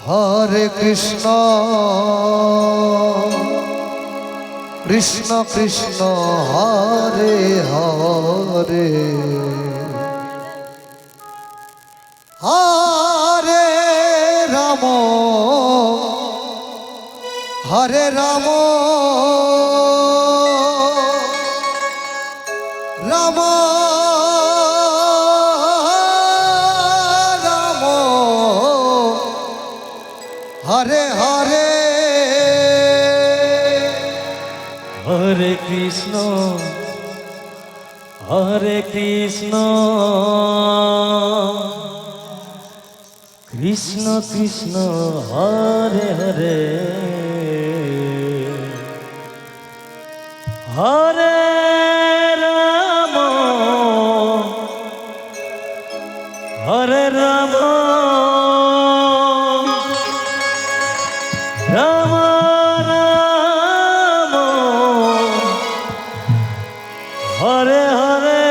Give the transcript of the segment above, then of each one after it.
Hare Krishna Krishna Krishna Hare Hare Hare Ram Hare Ram Ram Ram Hare Hare Hare Krishna Krishna Krishna Hare Hare Hare Ram Hare Ram Ram Ram Hare Hare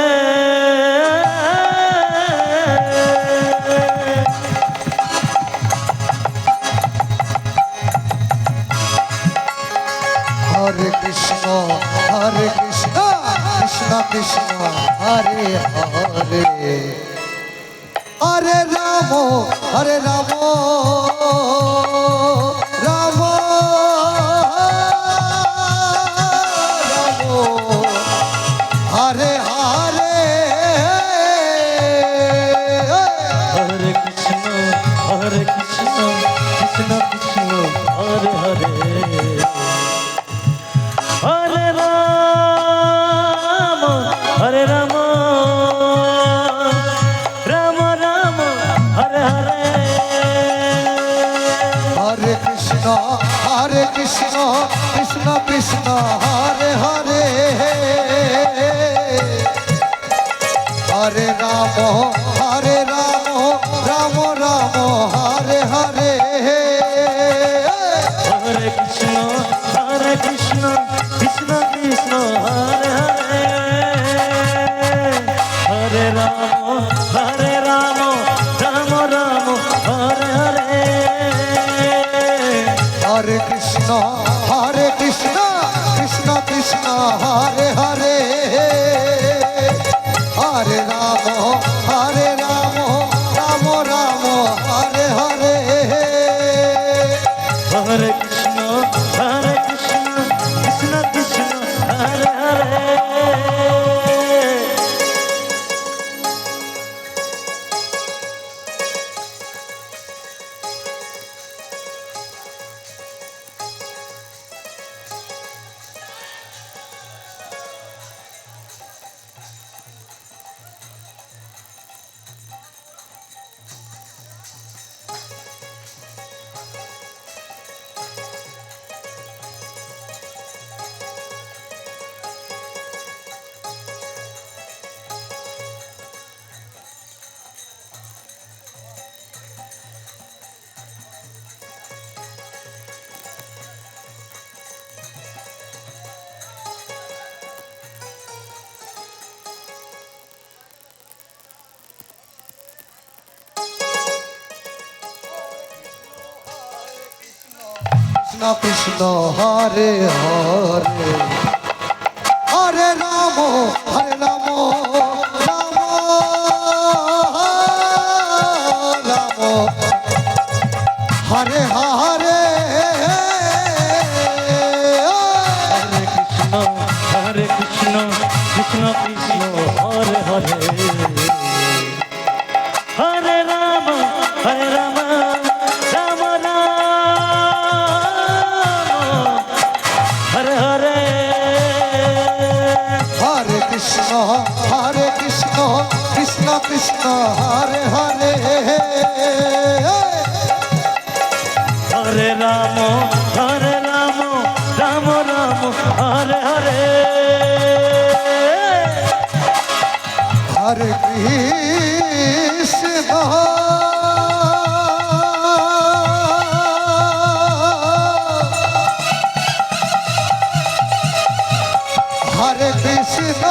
Hare Krishna Krishna Krishna Hare Hare Hare Ram Ram Ram Hare Hare Hare Krishna Krishna Krishna Hare Hare Hare Ram Ram Ram Hare Hare Hare Krishna Krishna Krishna Hare Hare Hare Ram Ram Ram Hare Hare Hare Krishna Krishna Krishna Hare Hare Hare Ram Ram Hare Hare Hare Krishna Krishna Krishna Hare Hare Hare Ram Ram Ram Hare Hare Hare Krishna Krishna Krishna Hare Hare Krishna Hare Hare Hare Ram Ram Ram Hare Hare Hare Krishna Krishna Krishna Hare Hare Hare Ram Ram Hare Hare Hare Krishna Krishna Krishna Hare Hare Hare Ram Ram Hare Hare Hare Krishna Hare Krishna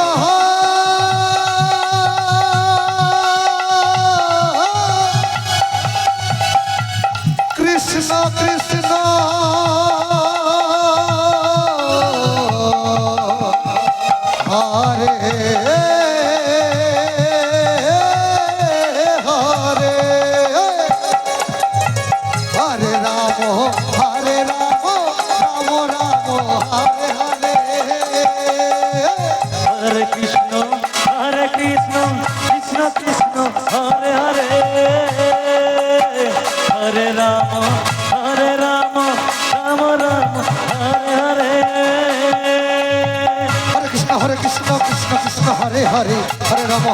Hare Hare Ram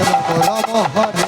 Ram Ram Hare